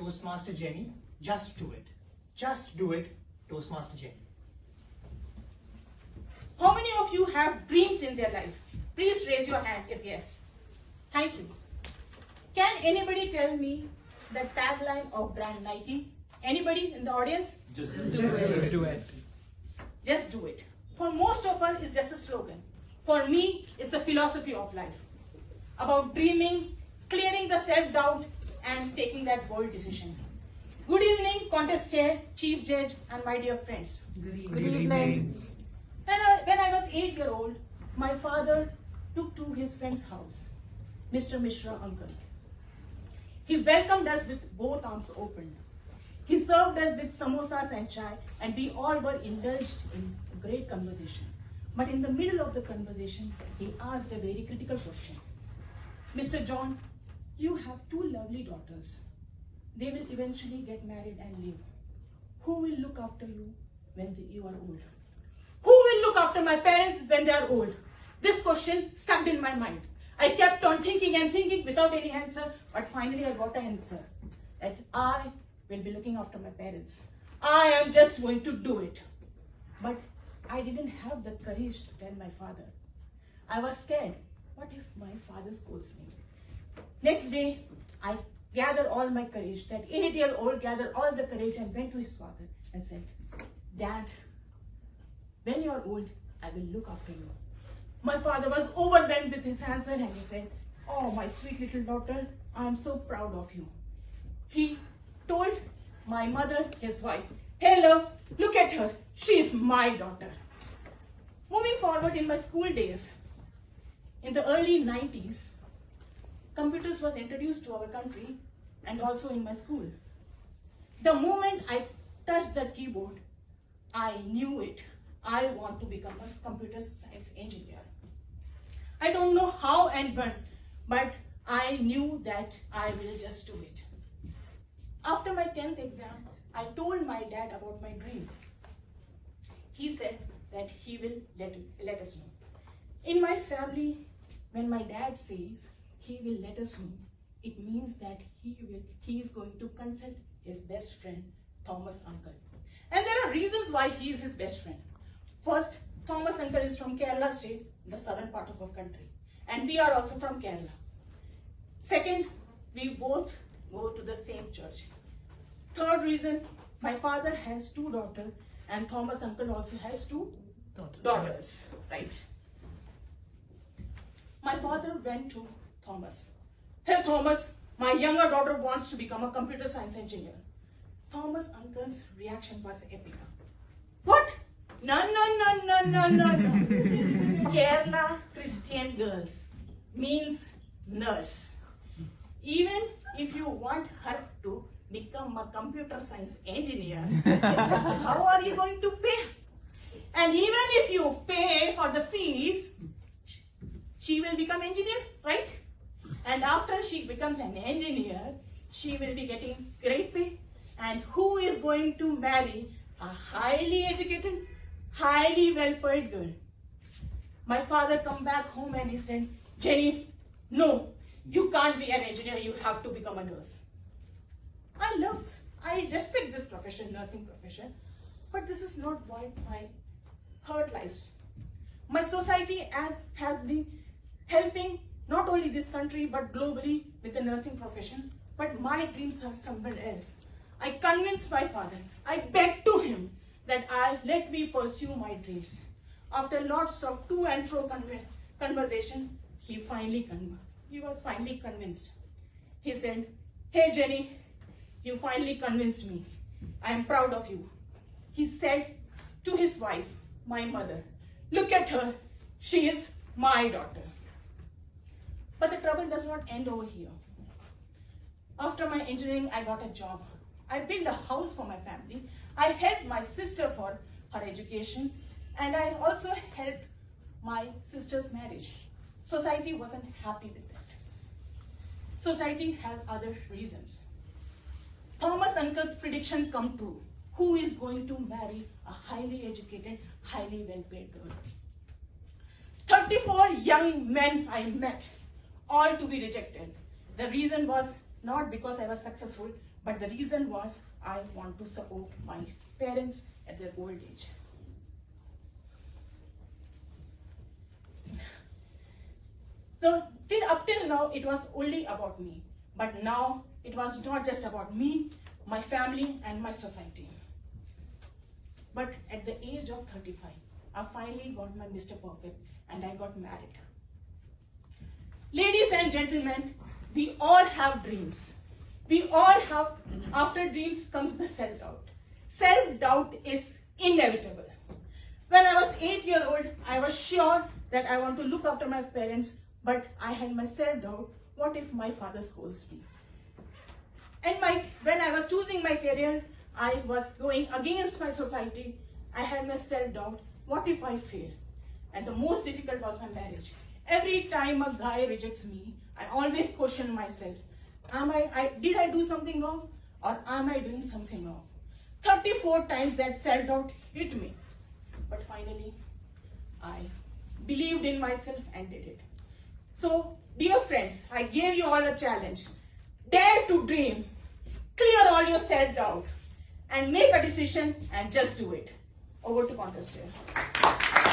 Toastmaster Jenny, just do it. Just do it, Toastmaster Jenny. How many of you have dreams in their life? Please raise your hand if yes. Thank you. Can anybody tell me the tagline of brand Nike? Anybody in the audience? Just do it. Just do it. For most of us, it's just a slogan. For me, it's the philosophy of life. About dreaming, clearing the self-doubt, and taking that bold decision. Good evening, contest chair, chief judge, and my dear friends. Good evening. When I was 8 years old, my father took to his friend's house, Mr. Mishra uncle. He welcomed us with both arms open. He served us with samosas and chai, and we all were indulged in a great conversation. But in the middle of the conversation, he asked a very critical question. Mr. John, you have 2 lovely daughters. They will eventually get married and live. Who will look after you when you are old? Who will look after my parents when they are old? This question stuck in my mind. I kept on thinking and thinking without any answer, but finally I got an answer. That I will be looking after my parents. I am just going to do it. But I didn't have the courage to tell my father. I was scared. What if my father scolds me? Next day, I gathered all my courage. That 8-year-old gathered all the courage and went to his father and said, Dad, when you are old, I will look after you. My father was overwhelmed with his answer and he said, oh, my sweet little daughter, I am so proud of you. He told my mother, his wife, hey love, look at her. She is my daughter. Moving forward in my school days, in the early 90s, computers was introduced to our country and also in my school. The moment I touched the keyboard, I knew it. I want to become a computer science engineer. I don't know how and when, but I knew that I will just do it. After my 10th exam, I told my dad about my dream. He said that he will let us know. In my family, when my dad says he will let us know, it means that he is going to consult his best friend, Thomas uncle. And there are reasons why he is his best friend. First, Thomas uncle is from Kerala state, the southern part of our country. And we are also from Kerala. Second, we both go to the same church. Third reason, my father has 2 daughters and Thomas uncle also has 2 daughters, right? My father went to Thomas. Hey Thomas, my younger daughter wants to become a computer science engineer. Thomas uncle's reaction was epic. What? No. Kerala Christian girls means nurse. Even if you want her to become a computer science engineer, how are you going to pay? And even if you pay for the fees, she will become engineer, right? And after she becomes an engineer, she will be getting great pay. And who is going to marry a highly educated, highly well-paid girl? My father come back home and he said, Jenny, no, you can't be an engineer, you have to become a nurse. I respect this profession, nursing profession, but this is not why my heart lies. My society has been helping not only this country but globally with the nursing profession, but my dreams are somewhere else. I convinced my father, I begged to him that let me pursue my dreams. After lots of to and fro conversation, he was finally convinced. He said, hey Jenny, you finally convinced me. I am proud of you. He said to his wife, my mother, look at her, she is my daughter. But the trouble does not end over here. After my engineering, I got a job. I built a house for my family. I helped my sister for her education, and I also helped my sister's marriage. Society wasn't happy with that. Society has other reasons. Thomas uncle's prediction come true. Who is going to marry a highly educated, highly well-paid girl? 34 young men I met, all to be rejected. The reason was not because I was successful, But the reason was I want to support my parents at their old age. So up till now, it was only about me. But now, it was not just about me, my family, and my society. But at the age of 35, I finally got my Mr. Perfect and I got married. Ladies and gentlemen, we all have dreams. We all have, after dreams comes the self-doubt. Self-doubt is inevitable. When I was 8 years old, I was sure that I want to look after my parents, but I had my self-doubt, what if my father scolds me? And when I was choosing my career, I was going against my society. I had my self-doubt, what if I fail? And the most difficult was my marriage. Every time a guy rejects me, I always question myself, did I do something wrong or am I doing something wrong? 34 times that self-doubt hit me. But finally, I believed in myself and did it. So, dear friends, I gave you all a challenge. Dare to dream. Clear all your self-doubt and make a decision and just do it. Over to contest chair.